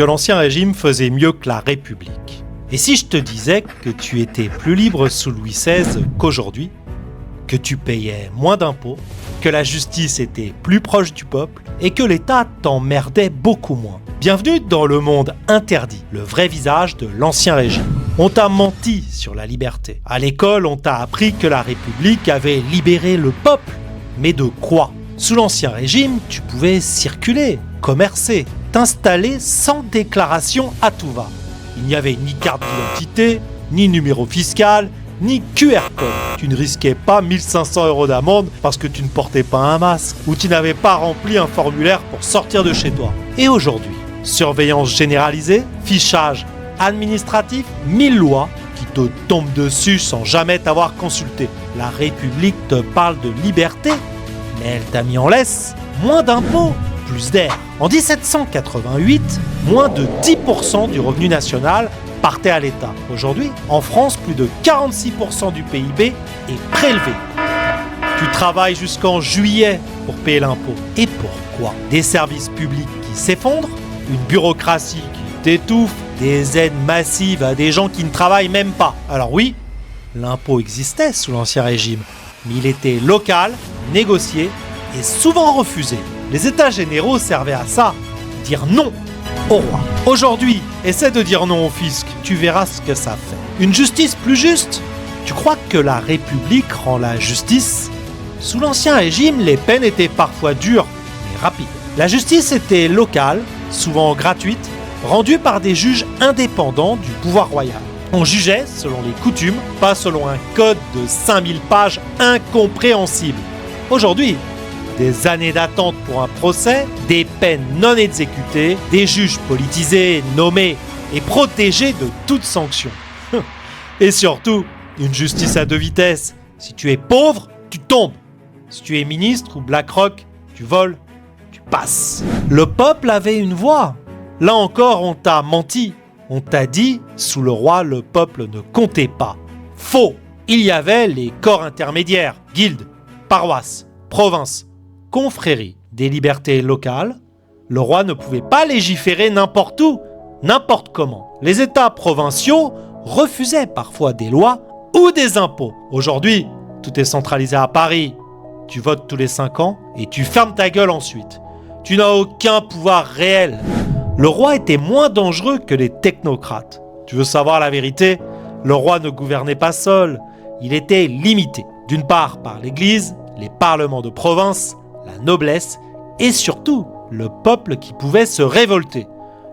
que l'Ancien Régime faisait mieux que la République. Et si je te disais que tu étais plus libre sous Louis XVI qu'aujourd'hui, que tu payais moins d'impôts, que la justice était plus proche du peuple et que l'État t'emmerdait beaucoup moins. Bienvenue dans le monde interdit, le vrai visage de l'Ancien Régime. On t'a menti sur la liberté. À l'école, on t'a appris que la République avait libéré le peuple. Mais de quoi ? Sous l'Ancien Régime, tu pouvais circuler, commercer, t'installer sans déclaration à tout va. Il n'y avait ni carte d'identité, ni numéro fiscal, ni QR code. Tu ne risquais pas 1500 € d'amende parce que tu ne portais pas un masque ou tu n'avais pas rempli un formulaire pour sortir de chez toi. Et aujourd'hui, surveillance généralisée, fichage administratif, 1000 lois qui te tombent dessus sans jamais t'avoir consulté. La République te parle de liberté, mais elle t'a mis en laisse moins d'impôts, plus d'air. En 1788, moins de 10% du revenu national partait à l'État. Aujourd'hui, en France, plus de 46% du PIB est prélevé. Tu travailles jusqu'en juillet pour payer l'impôt. Et pourquoi ? Des services publics qui s'effondrent, une bureaucratie qui t'étouffe, des aides massives à des gens qui ne travaillent même pas. Alors oui, l'impôt existait sous l'Ancien Régime, mais il était local, négocié et souvent refusé. Les États généraux servaient à ça, dire non au roi. Aujourd'hui, essaie de dire non au fisc, tu verras ce que ça fait. Une justice plus juste ? Tu crois que la République rend la justice ? Sous l'Ancien Régime, les peines étaient parfois dures, mais rapides. La justice était locale, souvent gratuite, rendue par des juges indépendants du pouvoir royal. On jugeait selon les coutumes, pas selon un code de 5000 pages incompréhensible. Aujourd'hui, des années d'attente pour un procès, des peines non exécutées, des juges politisés, nommés et protégés de toute sanction. Et surtout, une justice à deux vitesses. Si tu es pauvre, tu tombes. Si tu es ministre ou BlackRock, tu voles, tu passes. Le peuple avait une voix. Là encore, on t'a menti. On t'a dit, sous le roi, le peuple ne comptait pas. Faux. Il y avait les corps intermédiaires, guildes, paroisses, provinces, confréries, des libertés locales. Le roi ne pouvait pas légiférer n'importe où, n'importe comment. Les États provinciaux refusaient parfois des lois ou des impôts. Aujourd'hui, tout est centralisé à Paris. Tu votes tous les 5 ans et tu fermes ta gueule ensuite. Tu n'as aucun pouvoir réel. Le roi était moins dangereux que les technocrates. Tu veux savoir la vérité ? Le roi ne gouvernait pas seul. Il était limité. D'une part par l'Église, les parlements de province, la noblesse et surtout le peuple qui pouvait se révolter.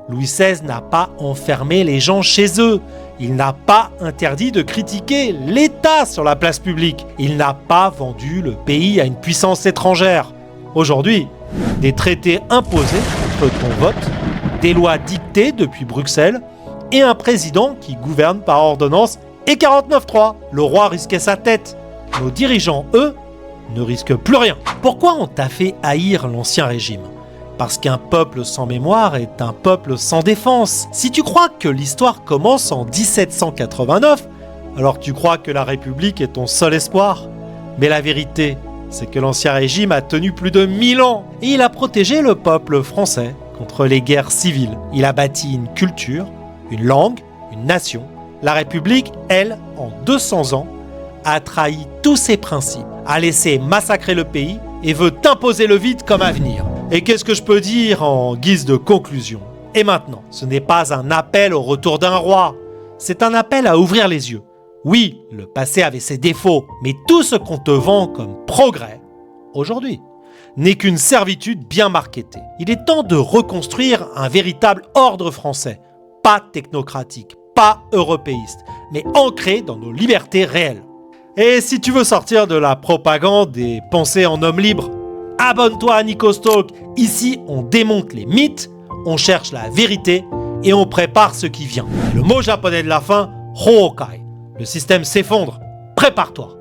Louis XVI n'a pas enfermé les gens chez eux. Il n'a pas interdit de critiquer l'État sur la place publique. Il n'a pas vendu le pays à une puissance étrangère. Aujourd'hui, des traités imposés contre ton vote, des lois dictées depuis Bruxelles et un président qui gouverne par ordonnance et 49.3. Le roi risquait sa tête. Nos dirigeants, eux, ne risquent plus rien. Pourquoi on t'a fait haïr l'Ancien Régime ? Parce qu'un peuple sans mémoire est un peuple sans défense. Si tu crois que l'histoire commence en 1789, alors tu crois que la République est ton seul espoir. Mais la vérité, c'est que l'Ancien Régime a tenu plus de 1000 ans. Et il a protégé le peuple français contre les guerres civiles. Il a bâti une culture, une langue, une nation. La République, elle, en 200 ans, a trahi tous ses principes, a laissé massacrer le pays et veut t'imposer le vide comme avenir. Et qu'est-ce que je peux dire en guise de conclusion ? Et maintenant, ce n'est pas un appel au retour d'un roi, c'est un appel à ouvrir les yeux. Oui, le passé avait ses défauts, mais tout ce qu'on te vend comme progrès, aujourd'hui, n'est qu'une servitude bien marketée. Il est temps de reconstruire un véritable ordre français, pas technocratique, pas européiste, mais ancré dans nos libertés réelles. Et si tu veux sortir de la propagande et penser en homme libre, abonne-toi à Nikostalk. Ici, on démonte les mythes, on cherche la vérité et on prépare ce qui vient. Le mot japonais de la fin, Hōkai. Le système s'effondre. Prépare-toi.